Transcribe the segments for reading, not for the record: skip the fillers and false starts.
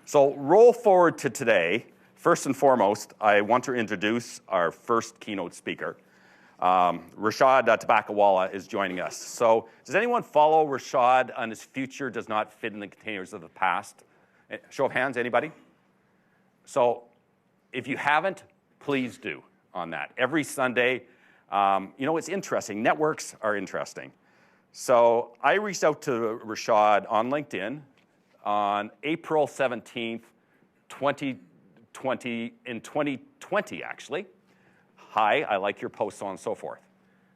So roll forward to today. First and foremost, I want to introduce our first keynote speaker. Rishad Tabakawala is joining us. So does anyone follow Rishad on his future does not fit in the containers of the past? Show of hands, anybody? So if you haven't, please do on that. Every Sunday, it's interesting. Networks are interesting. So I reached out to Rishad on LinkedIn on April 17th, 2020, actually. Hi, I like your posts, so on and so forth.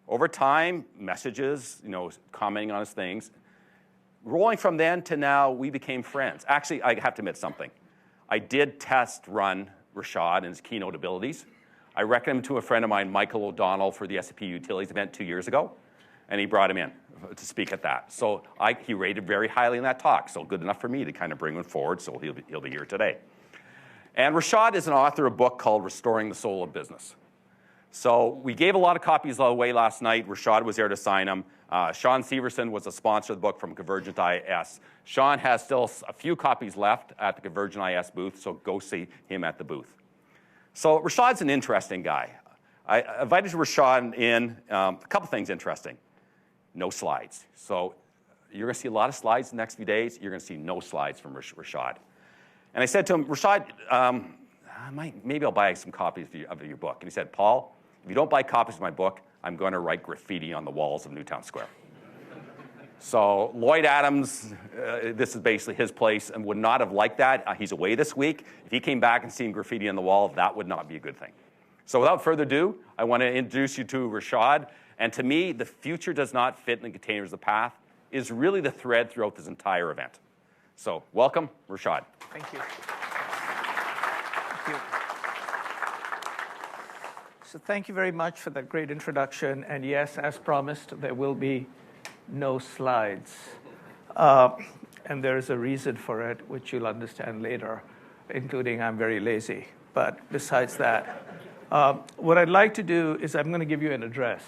Over time, messages, commenting on his things. Rolling from then to now, we became friends. Actually, I have to admit something. I did test run Rishad and his keynote abilities. I recommended him to a friend of mine, Michael O'Donnell, for the SAP Utilities event 2 years ago, and he brought him in to speak at that. So he rated very highly in that talk, so good enough for me to kind of bring him forward, so he'll be here today. And Rishad is an author of a book called Restoring the Soul of Business. So we gave a lot of copies away last night. Rishad was there to sign them. Sean Severson was a sponsor of the book from Convergent IS. Sean has still a few copies left at the Convergent IS booth, so go see him at the booth. So Rishad's an interesting guy. I invited Rishad in, a couple things interesting. No slides. So you're going to see a lot of slides in the next few days. You're going to see no slides from Rishad. And I said to him, Rishad, maybe I'll buy some copies of your book. And he said, Paul, if you don't buy copies of my book, I'm going to write graffiti on the walls of Newtown Square. So Lloyd Adams, this is basically his place, and would not have liked that. He's away this week. If he came back and seen graffiti on the wall, that would not be a good thing. So without further ado, I want to introduce you to Rishad. And to me, the future does not fit in the containers of the past is really the thread throughout this entire event. So welcome, Rishad. Thank you. Thank you. So thank you very much for that great introduction. And yes, as promised, there will be no slides. And there is a reason for it, which you'll understand later, including I'm very lazy. But besides that, what I'd like to do is I'm going to give you an address,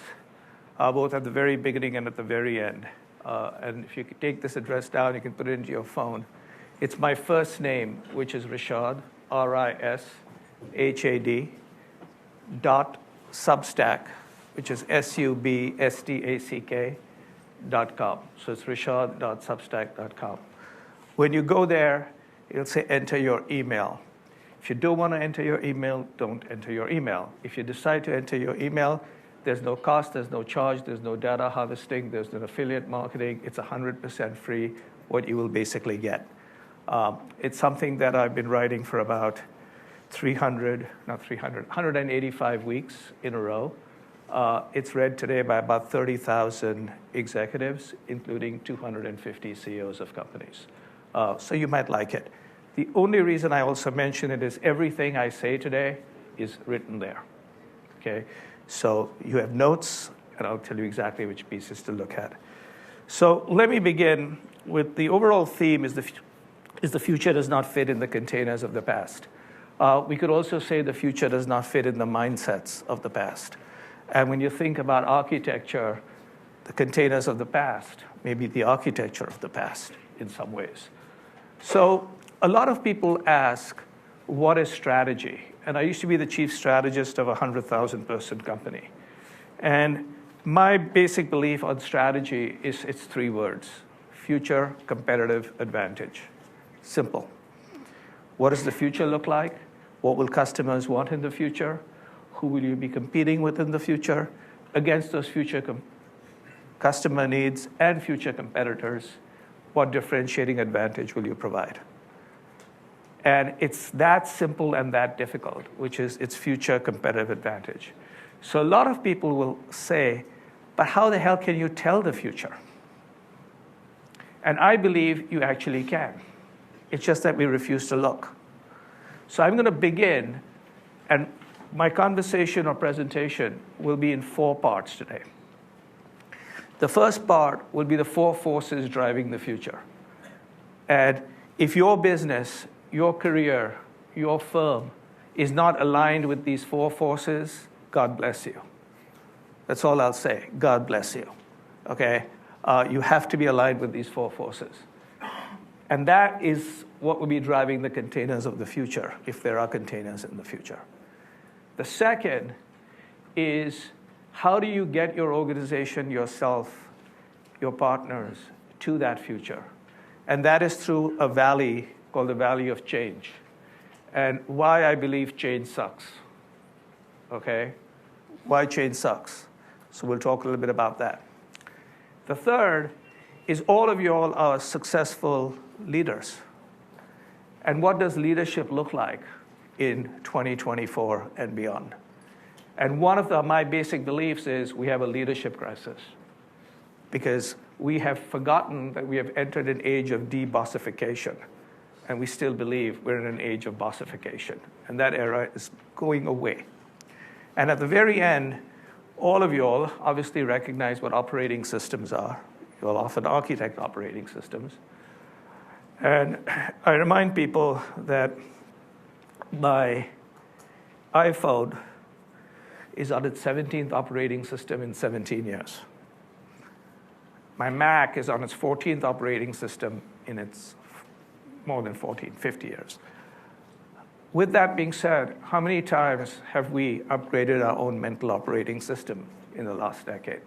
both at the very beginning and at the very end. And if you could take this address down, you can put it into your phone. It's my first name, which is Rishad, R-I-S-H-A-D, .substack, which is substack.com. So it's rishad.substack.com. When you go there, it'll say enter your email. If you don't want to enter your email, don't enter your email. If you decide to enter your email, there's no cost, there's no charge, there's no data harvesting, there's no affiliate marketing. It's 100% free, what you will basically get. It's something that I've been writing for about 185 weeks in a row. It's read today by about 30,000 executives, including 250 CEOs of companies. So you might like it. The only reason I also mention it is everything I say today is written there. Okay? So you have notes, and I'll tell you exactly which pieces to look at. So let me begin with the overall theme is the future does not fit in the containers of the past. We could also say the future does not fit in the mindsets of the past. And when you think about architecture, the containers of the past may be the architecture of the past in some ways. So a lot of people ask, what is strategy? And I used to be the chief strategist of a 100,000-person company. And my basic belief on strategy is it's 3 words: future, competitive, advantage. Simple. What does the future look like? What will customers want in the future? Who will you be competing with in the future? Against those future customer needs and future competitors, what differentiating advantage will you provide? And it's that simple and that difficult, which is its future competitive advantage. So a lot of people will say, but how the hell can you tell the future? And I believe you actually can. It's just that we refuse to look. So I'm going to begin, and my conversation or presentation will be in 4 parts today. The first part will be the 4 forces driving the future. And if your business, your career, your firm is not aligned with these 4 forces, God bless you. That's all I'll say. God bless you. Okay? You have to be aligned with these 4 forces. And that is what will be driving the containers of the future, if there are containers in the future. The second is, how do you get your organization, yourself, your partners, to that future? And that is through a valley called the Valley of Change. And why I believe change sucks, okay? Why change sucks. So we'll talk a little bit about that. The third is, all of you all are successful leaders. And what does leadership look like in 2024 and beyond? And one of my basic beliefs is we have a leadership crisis, because we have forgotten that we have entered an age of de-bossification, and we still believe we're in an age of bossification, and that era is going away. And at the very end, all of you all obviously recognize what operating systems are. You'll often architect operating systems. And I remind people that my iPhone is on its 17th operating system in 17 years. My Mac is on its 14th operating system in its more than 50 years. With that being said, how many times have we upgraded our own mental operating system in the last decade?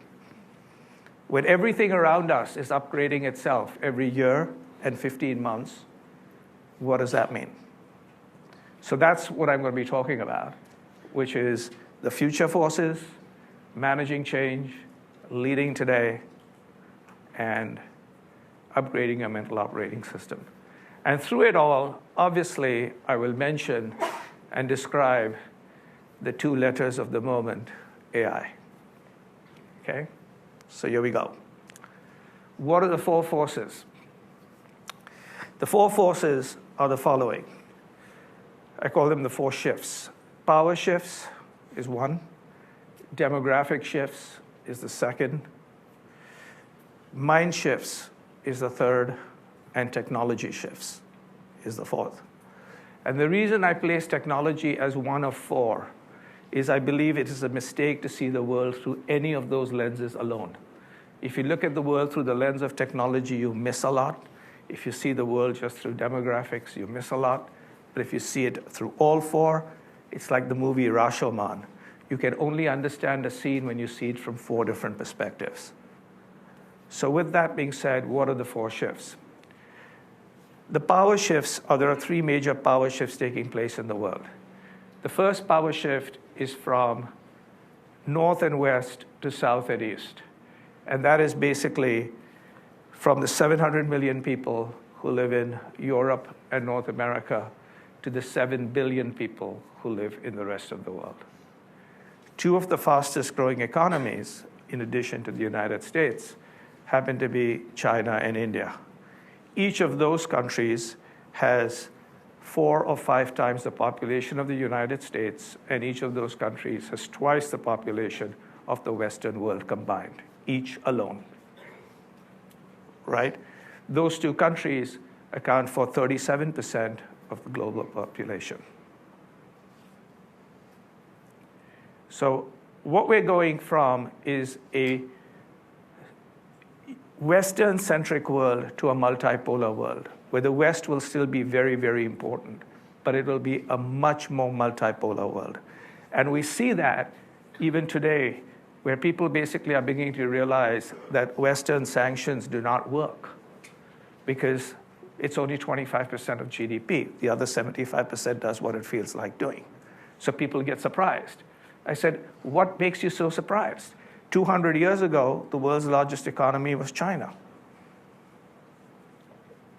When everything around us is upgrading itself every year and 15 months, what does that mean? So that's what I'm going to be talking about, which is the future forces, managing change, leading today, and upgrading your mental operating system. And through it all, obviously, I will mention and describe the two letters of the moment, AI. Okay? So here we go. What are the four forces? The four forces are the following. I call them the four shifts. Power shifts is one. Demographic shifts is the second. Mind shifts is the third. And technology shifts is the fourth. And the reason I place technology as one of four is I believe it is a mistake to see the world through any of those lenses alone. If you look at the world through the lens of technology, you miss a lot. If you see the world just through demographics, you miss a lot. But if you see it through all four, it's like the movie Rashomon. You can only understand a scene when you see it from four different perspectives. So with that being said, what are the four shifts? The power shifts there are three major power shifts taking place in the world. The first power shift is from north and west to south and east. And that is basically from the 700 million people who live in Europe and North America to the 7 billion people who live in the rest of the world. Two of the fastest growing economies, in addition to the United States, happen to be China and India. Each of those countries has 4 or 5 times the population of the United States, and each of those countries has twice the population of the Western world combined, each alone. Right? Those two countries account for 37% of the global population. So what we're going from is a Western-centric world to a multipolar world, where the West will still be very, very important, but it will be a much more multipolar world. And we see that even today, where people basically are beginning to realize that Western sanctions do not work, because it's only 25% of GDP. The other 75% does what it feels like doing. So people get surprised. I said, what makes you so surprised? 200 years ago, the world's largest economy was China.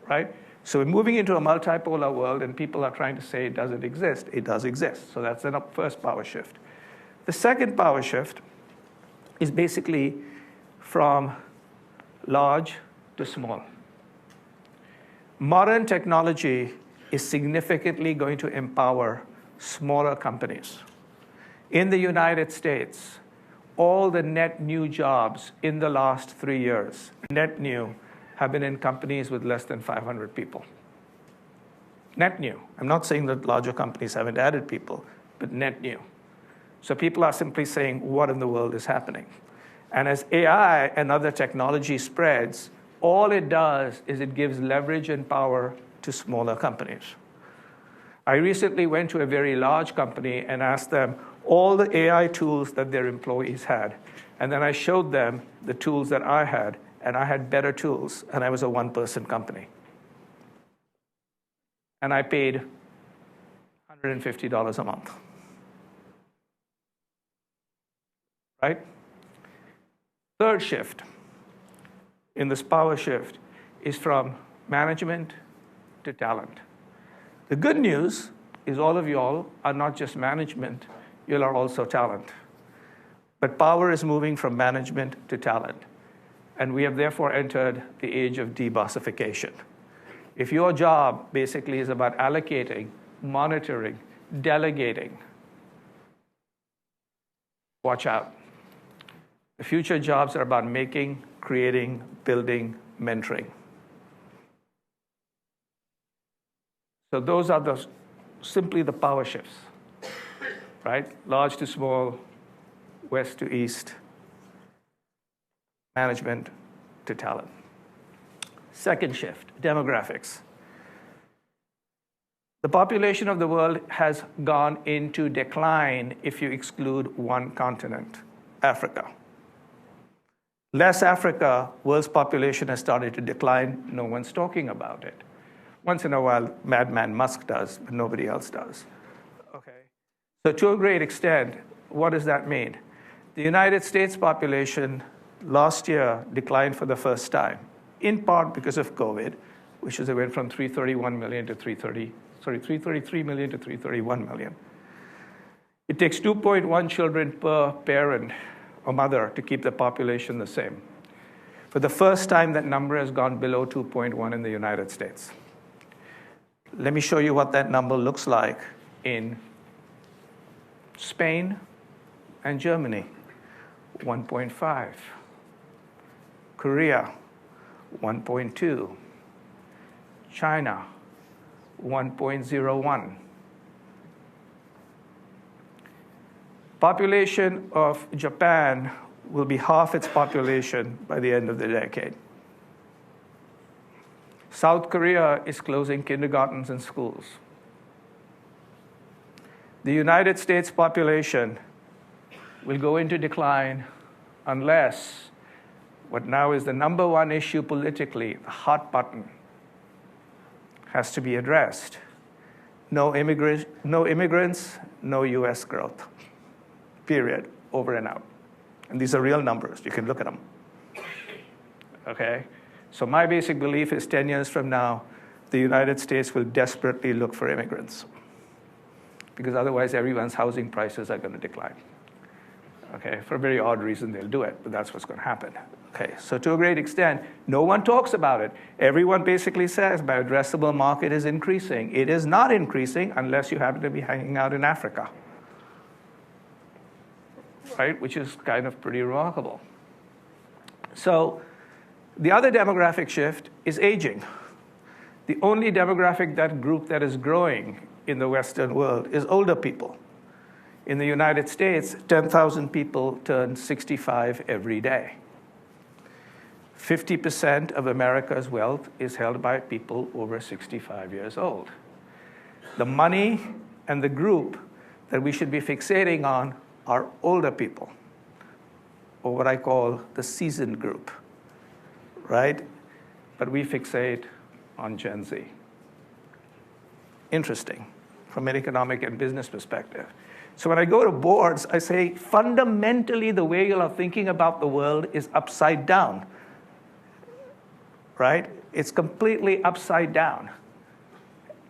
Right? So we're moving into a multipolar world, and people are trying to say it doesn't exist. It does exist. So that's the first power shift. The second power shift is basically from large to small. Modern technology is significantly going to empower smaller companies. In the United States, all the net new jobs in the last 3 years, net new, have been in companies with less than 500 people. Net new. I'm not saying that larger companies haven't added people, but net new. So people are simply saying, what in the world is happening? And as AI and other technology spreads, all it does is it gives leverage and power to to smaller companies. I recently went to a very large company and asked them all the AI tools that their employees had. And then I showed them the tools that I had, and I had better tools, and I was a one-person company. And I paid $150 a month. Right? Third shift in this power shift is from management to talent. The good news is all of y'all are not just management, you are also talent. But power is moving from management to talent. And we have therefore entered the age of debossification. If your job basically is about allocating, monitoring, delegating, watch out. The future jobs are about making, creating, building, mentoring. So those are simply the power shifts, right? Large to small, west to east, management to talent. Second shift, demographics. The population of the world has gone into decline if you exclude one continent, Africa. Less Africa, world's population has started to decline. No one's talking about it. Once in a while, Madman Musk does, but nobody else does. Okay. So to a great extent, what does that mean? The United States population last year declined for the first time, in part because of COVID, which is it went from 331 million to 333 million to 331 million. It takes 2.1 children per parent or mother to keep the population the same. For the first time, that number has gone below 2.1 in the United States. Let me show you what that number looks like in Spain and Germany, 1.5. Korea, 1.2. China, 1.01. Population of Japan will be half its population by the end of the decade. South Korea is closing kindergartens and schools. The United States population will go into decline unless what now is the number one issue politically, the hot button, has to be addressed. No immigrants, no US growth. Period. Over and out. And these are real numbers. You can look at them. Okay? So my basic belief is 10 years from now, the United States will desperately look for immigrants. Because otherwise, everyone's housing prices are going to decline. Okay? For a very odd reason, they'll do it, but that's what's going to happen. Okay? So to a great extent, no one talks about it. Everyone basically says my addressable market is increasing. It is not increasing unless you happen to be hanging out in Africa. Right? Which is kind of pretty remarkable. So the other demographic shift is aging. The only demographic group that is growing in the Western world is older people. In the United States, 10,000 people turn 65 every day. 50% of America's wealth is held by people over 65 years old. The money and the group that we should be fixating on are older people, or what I call the seasoned group, right? But we fixate on Gen Z. Interesting from an economic and business perspective. So when I go to boards, I say fundamentally the way you are thinking about the world is upside down, right? It's completely upside down.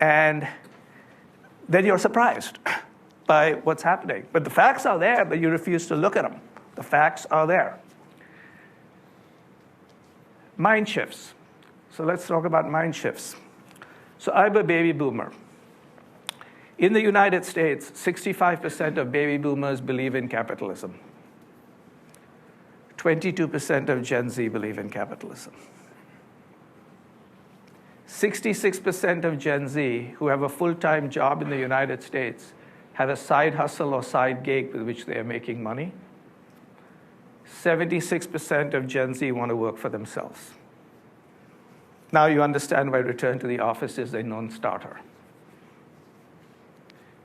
And then you're surprised by what's happening. But the facts are there, but you refuse to look at them. The facts are there. Mind shifts. So let's talk about mind shifts. So I'm a baby boomer. In the United States, 65% of baby boomers believe in capitalism. 22% of Gen Z believe in capitalism. 66% of Gen Z who have a full-time job in the United States have a side hustle or side gig with which they are making money. 76% of Gen Z want to work for themselves. Now you understand why return to the office is a non-starter.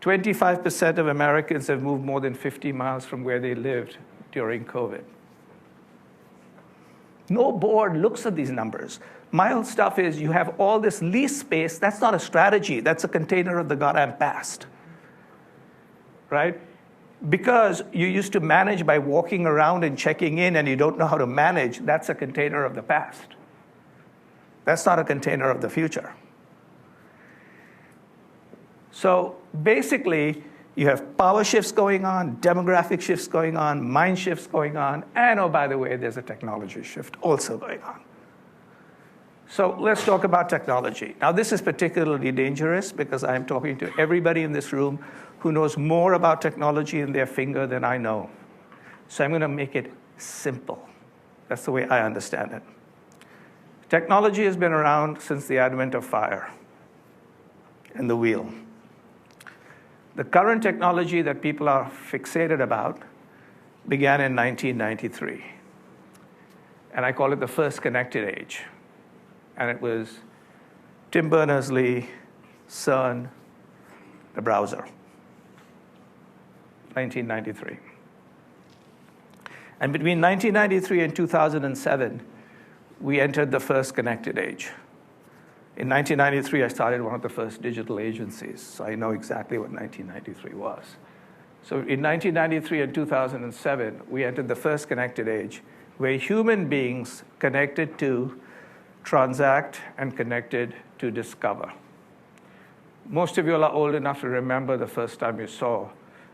25% of Americans have moved more than 50 miles from where they lived during COVID. No board looks at these numbers. My old stuff is you have all this lease space. That's not a strategy. That's a container of the goddamn past, right? Because you used to manage by walking around and checking in and you don't know how to manage, that's a container of the past. That's not a container of the future. So basically, you have power shifts going on, demographic shifts going on, mind shifts going on, and oh, by the way, there's a technology shift also going on. So let's talk about technology. Now, this is particularly dangerous because I'm talking to everybody in this room who knows more about technology in their finger than I know. So I'm going to make it simple. That's the way I understand it. Technology has been around since the advent of fire and the wheel. The current technology that people are fixated about began in 1993. And I call it the first connected age. And it was Tim Berners-Lee, CERN, the browser. 1993. And between 1993 and 2007, we entered the first connected age. In 1993, I started one of the first digital agencies, so I know exactly what 1993 was. So in 1993 and 2007, we entered the first connected age, where human beings connected to transact and connected to discover. Most of you are old enough to remember the first time you saw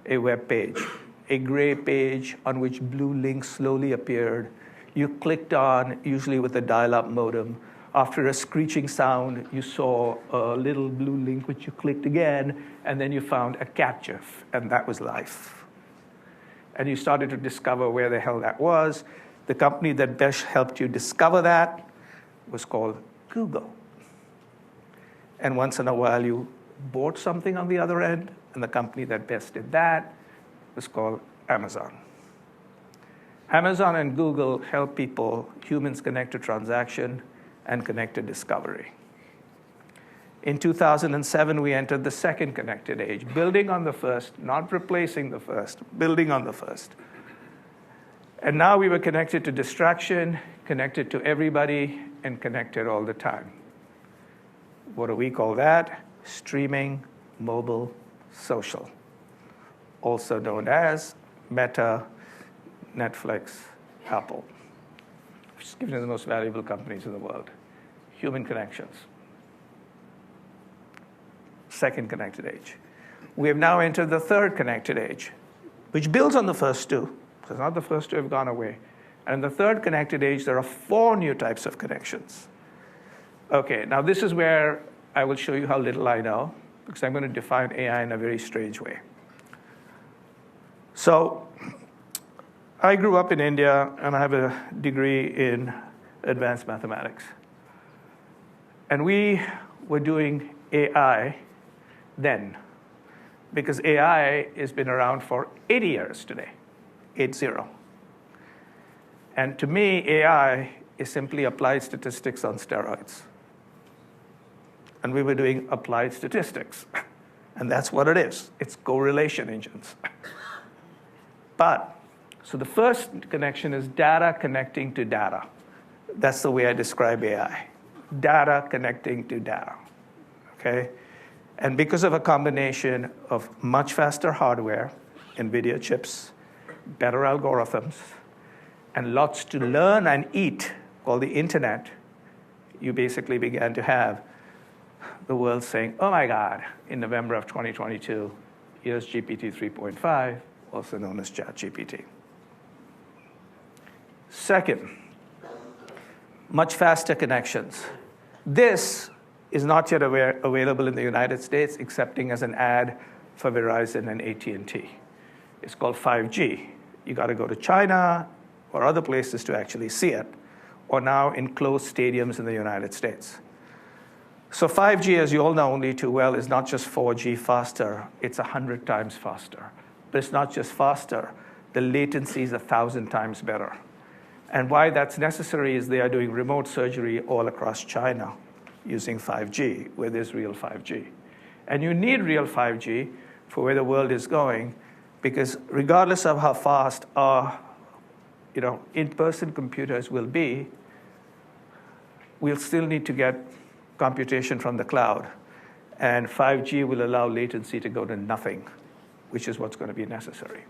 a web page, a gray page on which blue links slowly appeared. You clicked on, usually with a dial-up modem. After a screeching sound, you saw a little blue link, which you clicked again, and then you found a cat gif, and that was life. And you started to discover where the hell that was. The company that best helped you discover that was called Google. And once in a while, you bought something on the other end, and the company that best did that was called Amazon. Amazon and Google help people, humans, connect to transaction and connect to discovery. In 2007, we entered the second connected age, building on the first, not replacing the first, building on the first. And now we were connected to distraction, connected to everybody, and connected all the time. What do we call that? Streaming, mobile, social. Also known as Meta, Netflix, Apple. Just given to the most valuable companies in the world. Human connections. Second connected age. We have now entered the third connected age, which builds on the first two. Because not the first two have gone away. And in the third connected age, there are 4 new types of connections. Okay, now this is where I will show you how little I know, because I'm going to define AI in a very strange way. So, I grew up in India, and I have a degree in advanced mathematics. And we were doing AI then, because AI has been around for 80 years today, 80. And to me, AI is simply applied statistics on steroids. And we were doing applied statistics. And that's what it is. It's correlation engines. So the first connection is data connecting to data. That's the way I describe AI. Data connecting to data, okay? And because of a combination of much faster hardware, NVIDIA chips, better algorithms, and lots to learn and eat, called the internet, you basically began to have the world saying, oh my God, in November of 2022, here's GPT 3.5, also known as ChatGPT. Second, much faster connections. This is not yet available in the United States, excepting as an ad for Verizon and AT&T. It's called 5G. You got to go to China or other places to actually see it, or now in closed stadiums in the United States. So 5G, as you all know only too well, is not just 4G faster, it's 100 times faster. But it's not just faster, the latency is 1,000 times better. And why that's necessary is they are doing remote surgery all across China using 5G, where there's real 5G. And you need real 5G for where the world is going, because regardless of how fast our in-person computers will be, we'll still need to get computation from the cloud. And 5G will allow latency to go to nothing, which is what's going to be necessary.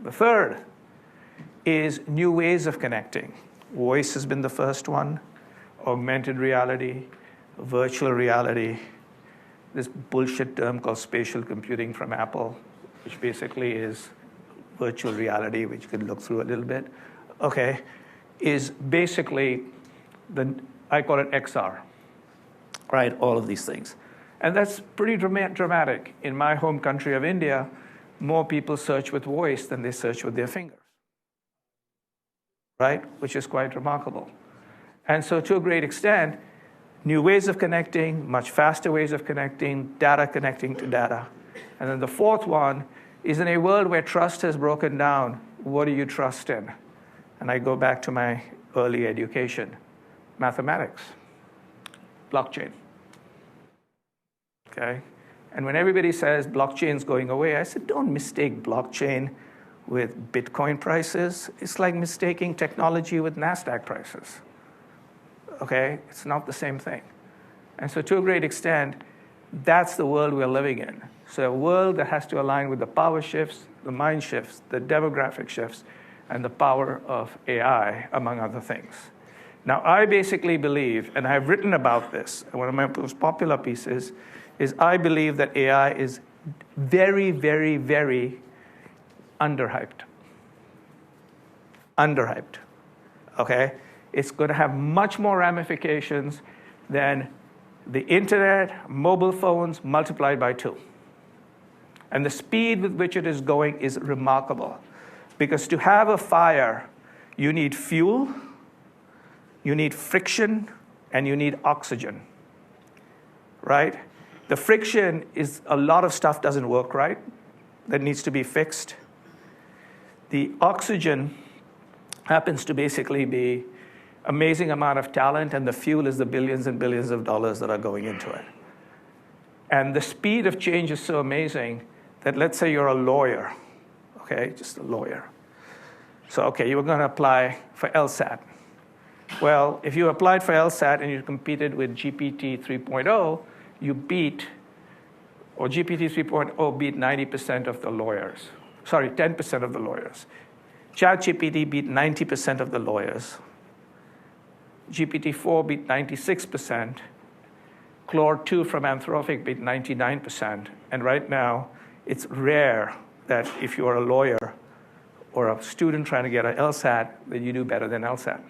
The third is new ways of connecting. Voice has been the first one, augmented reality, virtual reality, this bullshit term called spatial computing from Apple, which basically is virtual reality, which you can look through a little bit, okay, is basically, I call it XR, right, all of these things. And that's pretty dramatic. In my home country of India, more people search with voice than they search with their fingers, right, which is quite remarkable. And so to a great extent, new ways of connecting, much faster ways of connecting, data connecting to data. And then the fourth one is, in a world where trust has broken down, what do you trust in? And I go back to my early education, mathematics, blockchain, okay? And when everybody says blockchain's going away, I said, don't mistake blockchain with Bitcoin prices. It's like mistaking technology with NASDAQ prices, okay? It's not the same thing. And so to a great extent, that's the world we're living in. So a world that has to align with the power shifts, the mind shifts, the demographic shifts, and the power of AI, among other things. Now, I basically believe, and I've written about this, one of my most popular pieces, is I believe that AI is very, very, very underhyped. Underhyped, okay? It's going to have much more ramifications than the internet, mobile phones multiplied by 2. And the speed with which it is going is remarkable. Because to have a fire, you need fuel, you need friction, and you need oxygen, right? The friction is a lot of stuff doesn't work right, that needs to be fixed. The oxygen happens to basically be amazing amount of talent, and the fuel is the billions and billions of dollars that are going into it. And the speed of change is so amazing that, let's say you're a lawyer, okay, just a lawyer. So, okay, you were going to apply for LSAT. Well, if you applied for LSAT and you competed with GPT 3.0, you beat, or GPT 3.0 beat 90% of the lawyers. Sorry, 10% of the lawyers. ChatGPT beat 90% of the lawyers. GPT-4 beat 96%. Claude 2 from Anthropic beat 99%. And right now, it's rare that if you're a lawyer or a student trying to get an LSAT, that you do better than LSAT.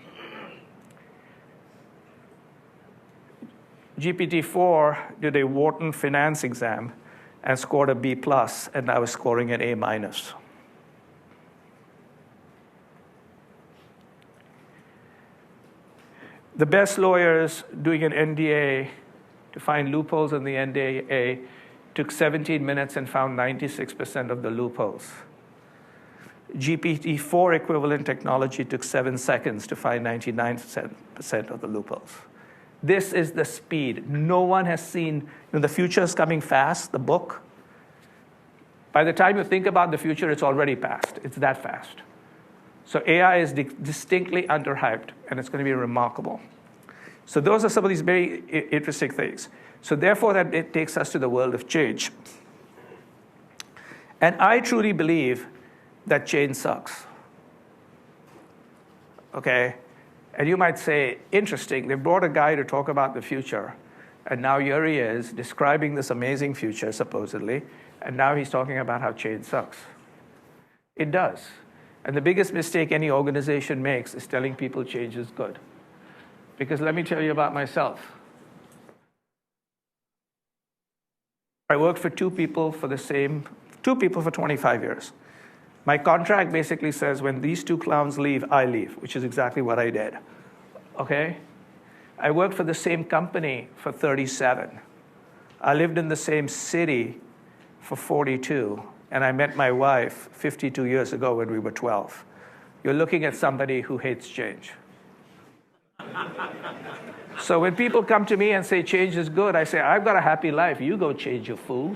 GPT-4 did a Wharton finance exam and scored a B+, and now is scoring an A-. The best lawyers doing an NDA to find loopholes in the NDA took 17 minutes and found 96% of the loopholes. GPT-4 equivalent technology took 7 seconds to find 99% of the loopholes. This is the speed. No one has seen, the future is coming fast, the book. By the time you think about the future, it's already past. It's that fast. So AI is distinctly underhyped, and it's going to be remarkable. So those are some of these very interesting things. So therefore, that it takes us to the world of change. And I truly believe that change sucks. Okay? And you might say, interesting, they brought a guy to talk about the future, and now here he is describing this amazing future, supposedly, and now he's talking about how change sucks. It does. And the biggest mistake any organization makes is telling people change is good. Because let me tell you about myself. I worked for two people for 25 years. My contract basically says when these two clowns leave, I leave, which is exactly what I did. Okay? I worked for the same company for 37. I lived in the same city for 42. And I met my wife 52 years ago when we were 12. you're looking at somebody who hates change. So when people come to me and say change is good, I say, I've got a happy life. You go change, you fool.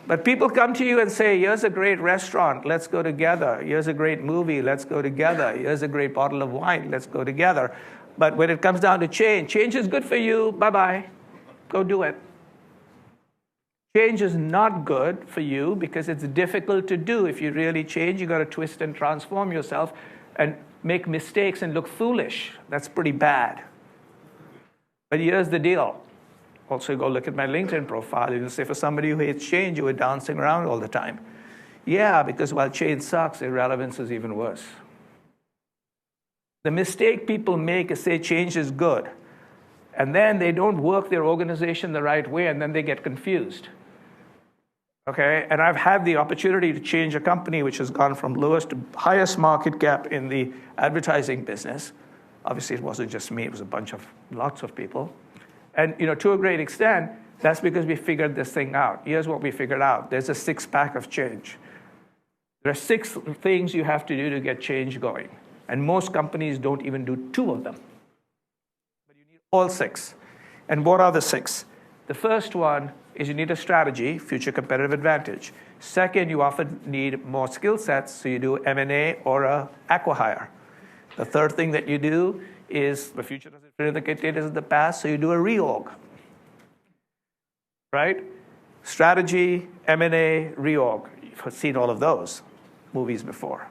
But people come to you and say, here's a great restaurant, let's go together. Here's a great movie, let's go together. Here's a great bottle of wine, let's go together. But when it comes down to change is good for you, bye-bye. Go do it. Change is not good for you because it's difficult to do. If you really change, you've got to twist and transform yourself and make mistakes and look foolish. That's pretty bad. But here's the deal. Also, go look at my LinkedIn profile. You'll say, for somebody who hates change, you were dancing around all the time. Yeah, because while change sucks, irrelevance is even worse. The mistake people make is say change is good. And then they don't work their organization the right way, and then they get confused. Okay? And I've had the opportunity to change a company which has gone from lowest to highest market cap in the advertising business. Obviously, it wasn't just me. It was lots of people. And to a great extent, that's because we figured this thing out. Here's what we figured out. There's a six-pack of change. There are 6 things you have to do to get change going. And most companies don't even do 2 of them. But you need all 6. And what are the 6? The first one is you need a strategy, future competitive advantage. Second, you often need more skill sets, so you do M&A or a acqui-hire. The third thing that you do is the future doesn't fit in the containers of the past, so you do a reorg. Right? Strategy, M&A, reorg. You've seen all of those movies before.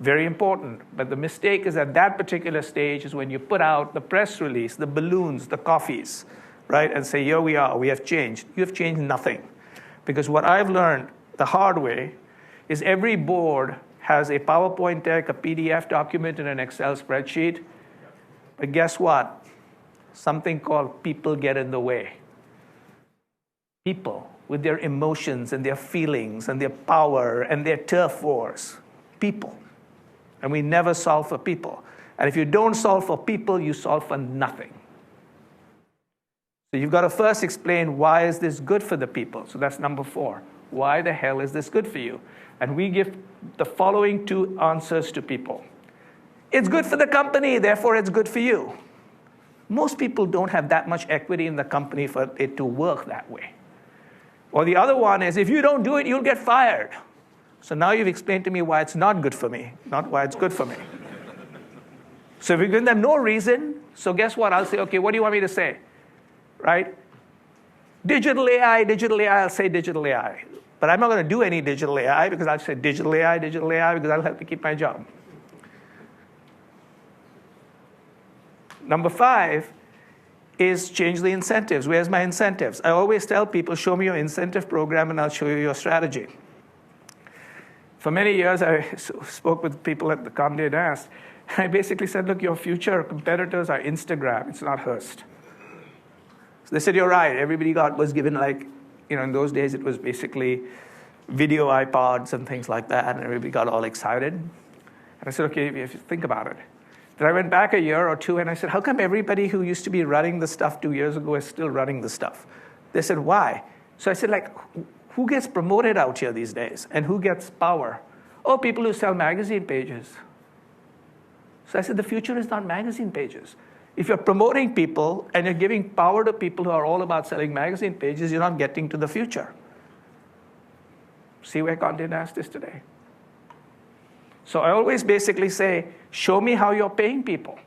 Very important. But the mistake is at that particular stage is when you put out the press release, the balloons, the coffees, right? And say, here we are, we have changed. You have changed nothing. Because what I've learned the hard way is every board has a PowerPoint deck, a PDF document, and an Excel spreadsheet. But guess what? Something called people get in the way. People with their emotions and their feelings and their power and their turf wars. People. And we never solve for people. And if you don't solve for people, you solve for nothing. So you've got to first explain, why is this good for the people? So that's number 4. Why the hell is this good for you? And we give the following 2 answers to people. It's good for the company, therefore it's good for you. Most people don't have that much equity in the company for it to work that way. Or the other one is, if you don't do it, you'll get fired. So now you've explained to me why it's not good for me, not why it's good for me. So if we give them no reason, so guess what? I'll say, okay, what do you want me to say? Right? Digital AI, I'll say digital AI. But I'm not going to do any digital AI because I'll say digital AI because I'll have to keep my job. Number 5 is change the incentives. Where's my incentives? I always tell people, show me your incentive program and I'll show you your strategy. For many years, I spoke with people at the Condé Nast. I basically said, look, your future competitors are Instagram. It's not Hearst. So they said, you're right. Everybody was given in those days, it was basically video iPods and things like that, and everybody got all excited. And I said, okay, if you think about it. Then I went back a year or 2, and I said, how come everybody who used to be running the stuff 2 years ago is still running the stuff? They said, why? So I said, who gets promoted out here these days? And who gets power? Oh, people who sell magazine pages. So I said, the future is not magazine pages. If you're promoting people and you're giving power to people who are all about selling magazine pages, you're not getting to the future. See where Condé Nast is today. So I always basically say, show me how you're paying people.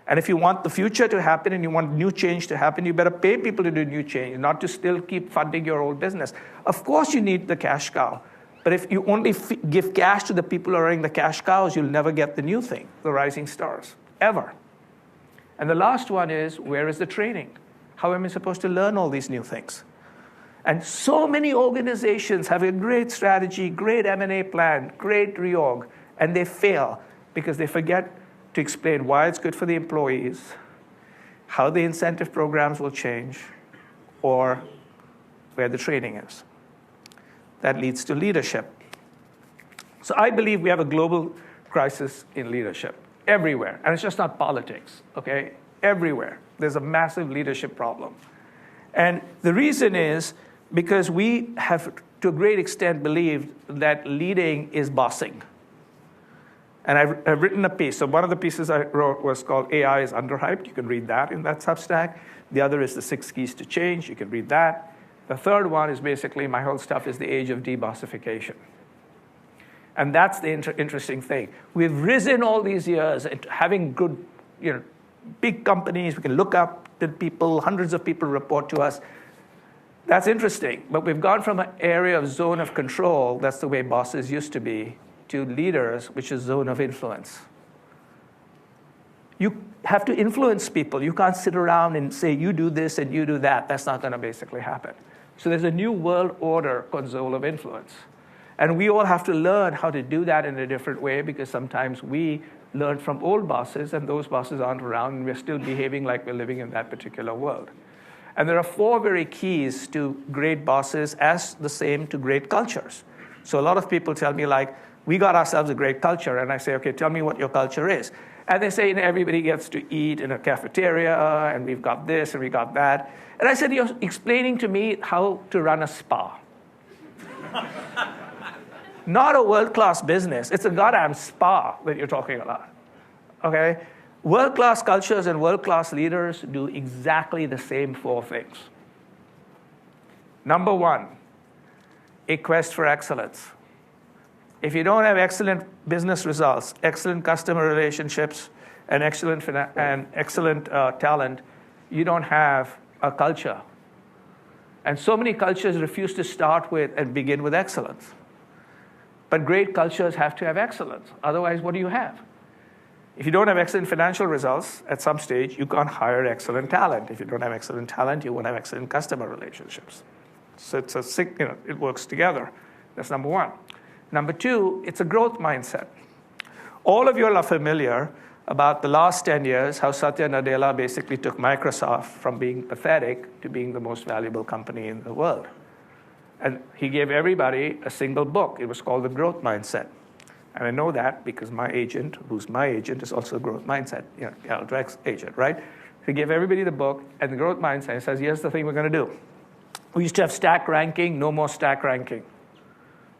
And if you want the future to happen and you want new change to happen, you better pay people to do new change, not to still keep funding your old business. Of course you need the cash cow. But if you only give cash to the people who are running the cash cows, you'll never get the new thing, the rising stars, ever. And the last one is, where is the training? How am I supposed to learn all these new things? And so many organizations have a great strategy, great M&A plan, great reorg, and they fail because they forget to explain why it's good for the employees, how the incentive programs will change, or where the training is. That leads to leadership. So I believe we have a global crisis in leadership everywhere. And it's just not politics, okay? Everywhere. There's a massive leadership problem. And the reason is because we have to a great extent, believed that leading is bossing. And I've written a piece. So one of the pieces I wrote was called AI is Underhyped. You can read that in that Substack. The other is the 6 Keys to Change. You can read that. The third one is basically my whole stuff is the age of debossification. And that's the interesting thing. We've risen all these years into having good, big companies. We can look up to people. Hundreds of people report to us. That's interesting. But we've gone from an area of zone of control, that's the way bosses used to be, to leaders, which is zone of influence. You have to influence people. You can't sit around and say, you do this and you do that. That's not going to basically happen. So there's a new world order called zone of influence. And we all have to learn how to do that in a different way, because sometimes we learn from old bosses and those bosses aren't around and we're still behaving like we're living in that particular world. And there are 4 very keys to great bosses as the same to great cultures. So a lot of people tell me, like, we got ourselves a great culture. And I say, okay, tell me what your culture is. And they say, everybody gets to eat in a cafeteria, and we've got this and we got that. And I said, you're explaining to me how to run a spa. Not a world-class business. It's a goddamn spa that you're talking about, okay? World-class cultures and world-class leaders do exactly the same 4 things. Number 1, a quest for excellence. If you don't have excellent business results, excellent customer relationships, and excellent talent, you don't have a culture. And so many cultures refuse to start with and begin with excellence. But great cultures have to have excellence. Otherwise, what do you have? If you don't have excellent financial results, at some stage, you can't hire excellent talent. If you don't have excellent talent, you won't have excellent customer relationships. So it's it works together. That's number 1. Number 2, it's a growth mindset. All of you are familiar about the last 10 years, how Satya Nadella basically took Microsoft from being pathetic to being the most valuable company in the world. And he gave everybody a single book. It was called The Growth Mindset. And I know that because my agent, who's my agent, is also a growth mindset, direct agent, right? He gave everybody the book, and the growth mindset says, here's the thing we're going to do. We used to have stack ranking, no more stack ranking.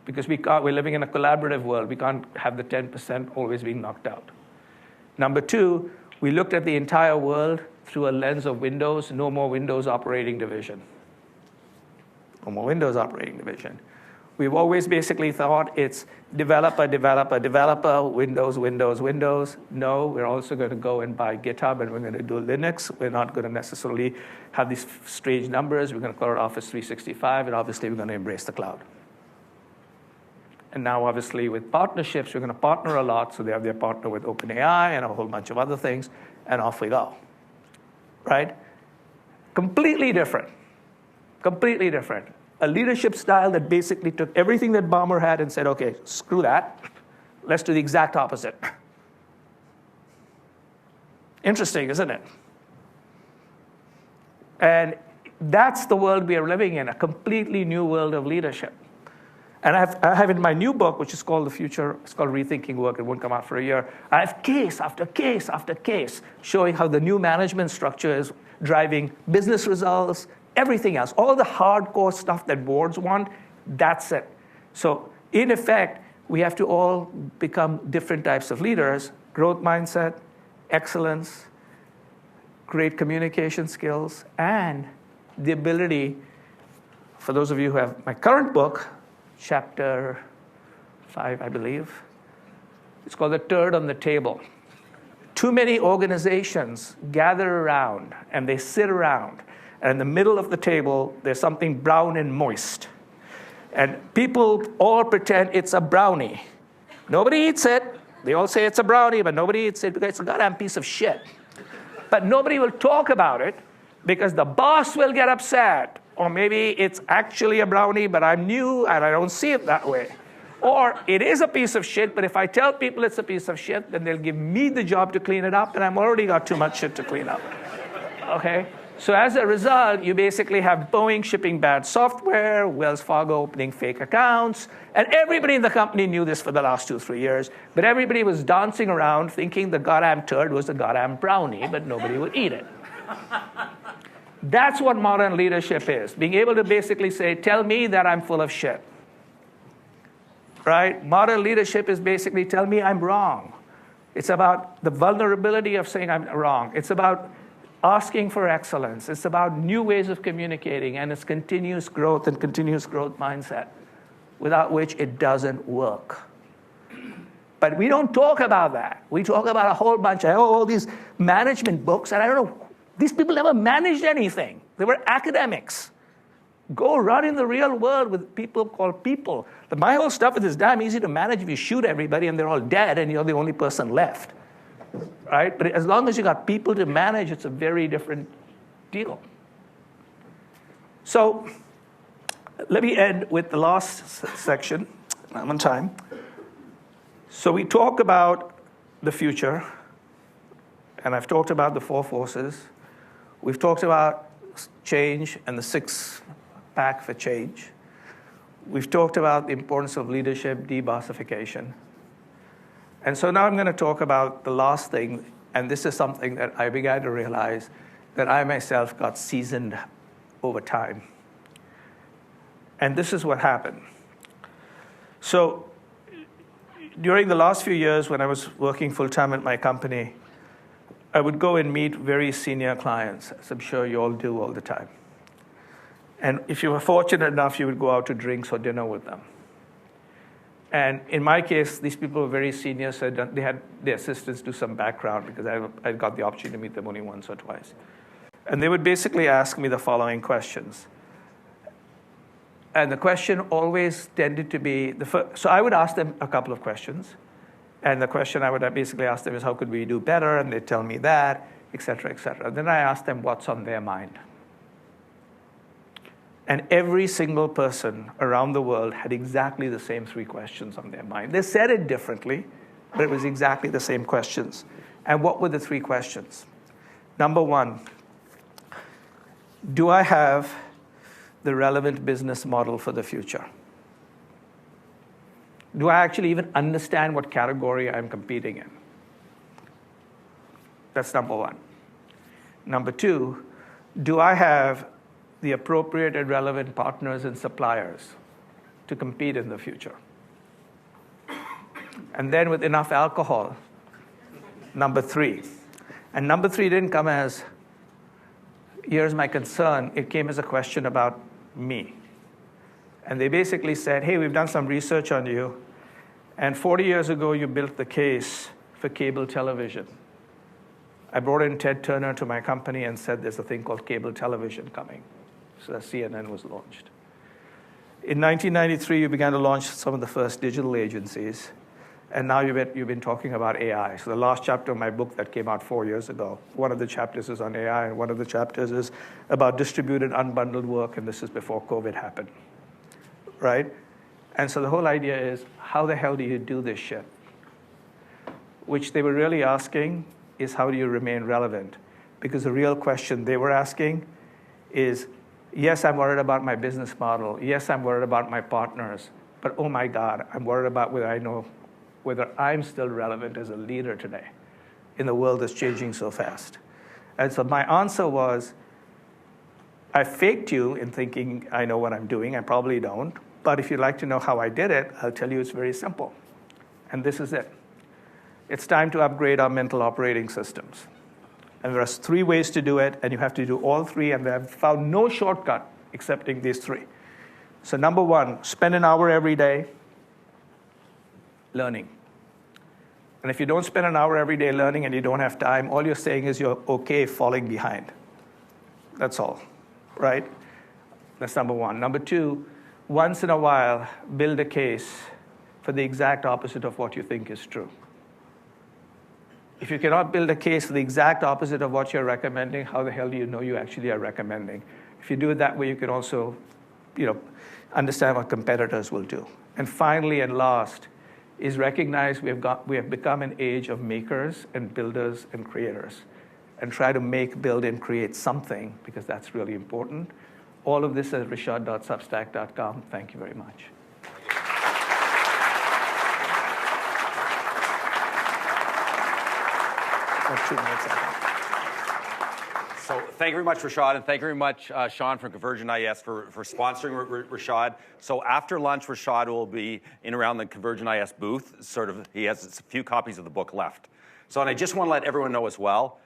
Because we're living in a collaborative world. We can't have the 10% always being knocked out. Number 2, we looked at the entire world through a lens of Windows, no more Windows operating division. No more Windows operating division. We've always basically thought it's developer, developer, developer, Windows, Windows, Windows. No, we're also going to go and buy GitHub, and we're going to do Linux. We're not going to necessarily have these strange numbers. We're going to call it Office 365, and obviously we're going to embrace the cloud. And now, obviously, with partnerships, we're going to partner a lot. So they have their partner with OpenAI and a whole bunch of other things, and off we go, right? Completely different. Completely different. A leadership style that basically took everything that Balmer had and said, okay, screw that. Let's do the exact opposite. Interesting, isn't it? And that's the world we are living in, a completely new world of leadership. And I have in my new book, which is called The Future, it's called Rethinking Work. It won't come out for a year. I have case after case after case showing how the new management structure is driving business results, everything else. All the hardcore stuff that boards want, that's it. So in effect, we have to all become different types of leaders: growth mindset, excellence, great communication skills, and the ability, for those of you who have my current book, Chapter 5, I believe. It's called The Turd on the Table. Too many organizations gather around, and they sit around, and in the middle of the table, there's something brown and moist. And people all pretend it's a brownie. Nobody eats it. They all say it's a brownie, but nobody eats it because it's a goddamn piece of shit. But nobody will talk about it because the boss will get upset. Or maybe it's actually a brownie, but I'm new and I don't see it that way. Or it is a piece of shit, but if I tell people it's a piece of shit, then they'll give me the job to clean it up, and I've already got too much shit to clean up. Okay? So as a result, you basically have Boeing shipping bad software, Wells Fargo opening fake accounts, and everybody in the company knew this for the last 2-3 years, but everybody was dancing around thinking the goddamn turd was the goddamn brownie, but nobody would eat it. That's what modern leadership is, being able to basically say, tell me that I'm full of shit. right? Modern leadership is basically tell me I'm wrong. It's about the vulnerability of saying I'm wrong. It's about asking for excellence. It's about new ways of communicating, and it's continuous growth and continuous growth mindset, without which it doesn't work. But we don't talk about that. We talk about a whole bunch of all these management books, and I don't know, these people never managed anything. They were academics. Go run in the real world with people called people. But my whole stuff is damn easy to manage if you shoot everybody and they're all dead and you're the only person left. Right? But as long as you got people to manage, it's a very different deal. So let me end with the last section. I'm on time. So we talk about the future, and I've talked about the 4 forces. We've talked about change and the 6-pack for change. We've talked about the importance of leadership, debossification. And so now I'm going to talk about the last thing, and this is something that I began to realize that I myself got seasoned over time. And this is what happened. So during the last few years when I was working full-time at my company, I would go and meet very senior clients, as I'm sure you all do all the time. And if you were fortunate enough, you would go out to drinks or dinner with them. And in my case, these people were very senior, so they had their assistants do some background because I got the opportunity to meet them only once or twice. And they would basically ask me the following questions. And the question always tended to be, so I would ask them a couple of questions. And the question I would basically ask them is, how could we do better? And they'd tell me that, et cetera, et cetera. Then I asked them what's on their mind. And every single person around the world had exactly the same 3 questions on their mind. They said it differently, but it was exactly the same questions. And what were the 3 questions? Number 1, do I have the relevant business model for the future? Do I actually even understand what category I'm competing in? That's number 1. Number 2, do I have the appropriate and relevant partners and suppliers to compete in the future? And then with enough alcohol, number 3. And number 3 didn't come as, here's my concern. It came as a question about me. And they basically said, hey, we've done some research on you, and 40 years ago you built the case for cable television. I brought in Ted Turner to my company and said there's a thing called cable television coming. So CNN was launched. In 1993, you began to launch some of the first digital agencies, and now you've been talking about AI. So the last chapter of my book that came out 4 years ago, one of the chapters is on AI, and one of the chapters is about distributed unbundled work, and this is before COVID happened, right? And so the whole idea is, how the hell do you do this shit? Which they were really asking is, how do you remain relevant? Because the real question they were asking is, yes, I'm worried about my business model. Yes, I'm worried about my partners. But oh my God, I'm worried about whether I'm still relevant as a leader today in the world that's changing so fast. And so my answer was, I faked you in thinking I know what I'm doing. I probably don't. But if you'd like to know how I did it, I'll tell you it's very simple. And this is it. It's time to upgrade our mental operating systems. And there are 3 ways to do it, and you have to do all 3, and I've found no shortcut excepting these 3. So number 1, spend an hour every day learning. And if you don't spend an hour every day learning and you don't have time, all you're saying is you're okay falling behind. That's all, right? That's number 1. Number 2, once in a while, build a case for the exact opposite of what you think is true. If you cannot build a case for the exact opposite of what you're recommending, how the hell do you know you actually are recommending? If you do it that way, you can also, understand what competitors will do. And finally and last is recognize we have become an age of makers and builders and creators, and try to make, build, and create something, because that's really important. All of this at rishad.substack.com. Thank you very much. So thank you very much, Rishad, and thank you very much, Sean from Convergent IS for sponsoring Rishad. So after lunch, Rishad will be in around the Convergent IS booth. He has a few copies of the book left. So, and I just want to let everyone know as well,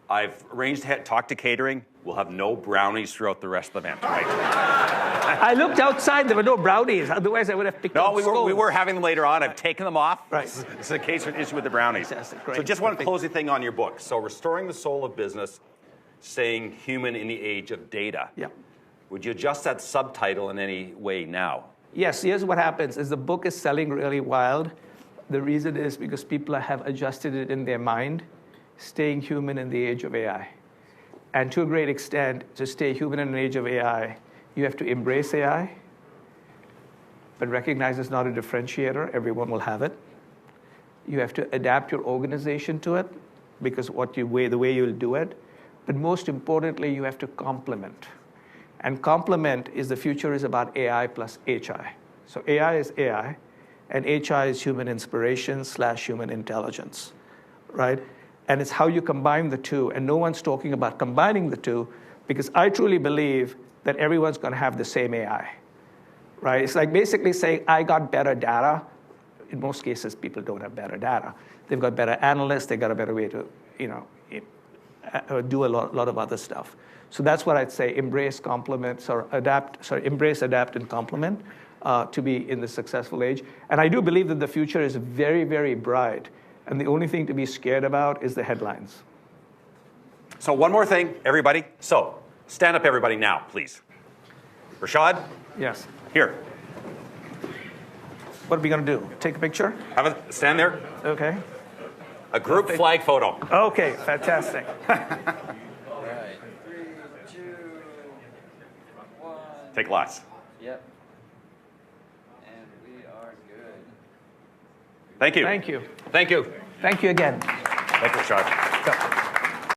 I've arranged to talk to catering. We'll have no brownies throughout the rest of the event, right? I looked outside, there were no brownies. Otherwise, I would have picked up we were having them later on. I've taken them off. Right. It's a case of an issue with the brownies. Great. So just one closing thing on your book. So Restoring the Soul of Business, Staying Human in the Age of Data. Yeah. Would you adjust that subtitle in any way now? Yes, here's what happens is the book is selling really wild. The reason is because people have adjusted it in their mind, staying human in the age of AI. And to a great extent, to stay human in an age of AI, you have to embrace AI, but recognize it's not a differentiator. Everyone will have it. You have to adapt your organization to it, because the way you'll do it. But most importantly, you have to complement. And complement is the future is about AI plus HI. So AI is AI, and HI is human inspiration / human intelligence, right? And it's how you combine the two. And no one's talking about combining the two, because I truly believe that everyone's going to have the same AI, right? It's like basically saying, I got better data. In most cases, people don't have better data. They've got better analysts. They've got a better way to, do a lot of other stuff. So that's what I'd say: embrace, complement, embrace, adapt, and complement to be in the successful age. And I do believe that the future is very, very bright. And the only thing to be scared about is the headlines. So one more thing, everybody. So stand up, everybody, now, please. Rishad? Yes. Here. What are we going to do? Take a picture? Stand there. Okay. A group flag photo. Okay, fantastic. All right. 3, 2, 1. Take lots. Yep. And we are good. Thank you. Thank you. Thank you. Thank you again. Thank you, Rishad. Go.